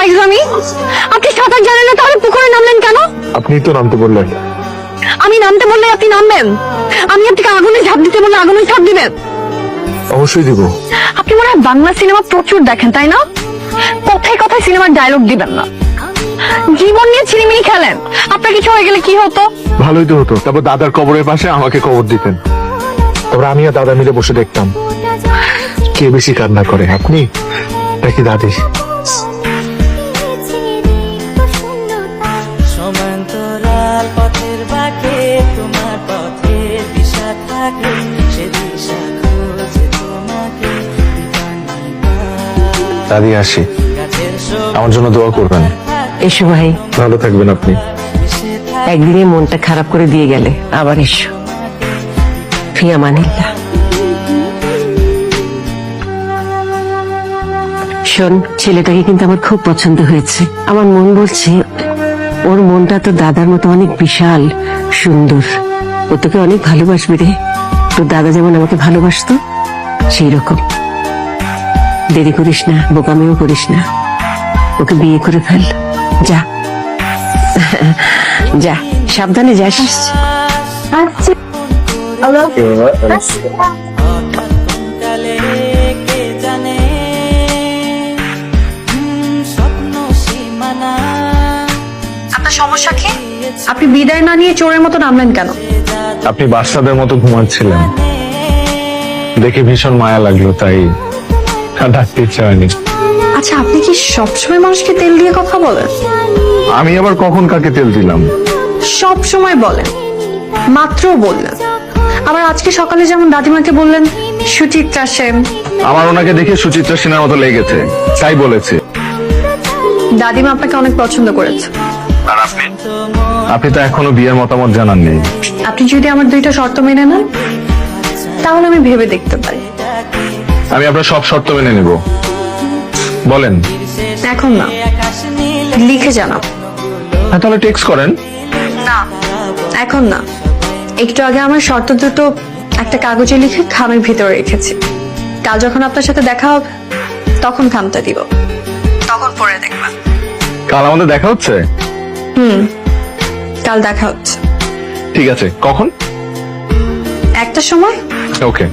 ফাইজলামি। আপনি সাঁতার জানেন না, তাহলে পুকুরে নামলেন কেন? আপনি তো নামতে বললেন। আমি নামতে বললে আপনি নামবেন? আমি আপনাকে আগুনে ঝাঁপ দিতে বললে আগুনে ঝাঁপ দিবেন? অবশ্যই দিব। আপনি মনে হয় বাংলা সিনেমা প্রচুর দেখেন, তাই না? কথায় কথায় সিনেমার ডায়লগ দিবেন না। জীবন নিয়ে ছিনিমিনি খেলেন। আপনার কিছু হয়ে গেলে কি হতো? ভালোই তো হতো। তারপর দাদার কবরের পাশে আমাকে কবর দিতেন। তারপর আমি আর দাদা মিলে বসে দেখতাম কে বেশি কান্না করে, আপনি নাকি দাদি। সমান্তরাল পথের বাঁকে তোমার পথের দিশা থাকে, সে দিশা খুঁজে তোমাকে দাদি আসি, আমার জন্য দোয়া করবেন। এসো ভাই, ভালো থাকবেন আপনি। একদিনে মনটা খারাপ করে দিয়ে গেলে আবার এসো। ফি আমানিল্লাহ। শোন, ছেলেটাকে কিন্তু আমার খুব পছন্দ হয়েছে। আমার মন বলছে ওর মনটা তো দাদার মতো অনেক বিশাল সুন্দর। ও তোকে অনেক ভালোবাসবে রে, তোর দাদা যেমন আমাকে ভালোবাসতো সেই রকম। দেরি করিস না, বোকামিও করিস না, ওকে বিয়ে করে ফেল। যা যা, সাবধানে যাস। কালে কে জানে স্বপ্ন সীমানা। আপনার সমস্যা কি? আপনি বিদায় না নিয়ে চোরের মতো নামলেন কেন? আপনি বাচ্চাদের মতো ঘুমাচ্ছিলেন দেখে ভীষণ মায়া লাগলো, তাই আর ডাকতে ইচ্ছা হয়নি। আচ্ছা, আপনি কি সবসময় মানুষকে তেল দিয়ে কথা বলেন? আমি আবার কখন কাকে তেল দিলাম? সব সময় বলেন, মাত্র বললেন। আবার আজকে সকালে যেমন দাদিমাকে বললেন সুচিত্রা সেন। আমার ওনাকে দেখে সুচিত্রা সেনের মতো লেগেছে, তাই বলেছে। দাদিমা আপনাকে অনেক পছন্দ করেছে। আর আপনি তো এখনো বিয়ের মতামত জানাননি। আপনি যদি আমার দুইটা শর্ত মেনে নেন, তাহলে আমি ভেবে দেখতে পারি। আমি আপনার সব শর্ত মেনে নেব, বলেন। এখন না, লিখে জানাও। হ্যাঁ, তাহলে টেক্সট করেন। না, এখন না, একটু আগে আমার শর্ত দুটো একটা কাগজে লিখে খামের ভিতরে রেখেছি। কাল যখন আপনার সাথে দেখা হবে তখন খামটা দিব, তখন পড়ে দেখবা। কাল আমাদের দেখা হচ্ছে? কাল দেখা হচ্ছে। ঠিক আছে, কখন? একটার সময়। ওকে।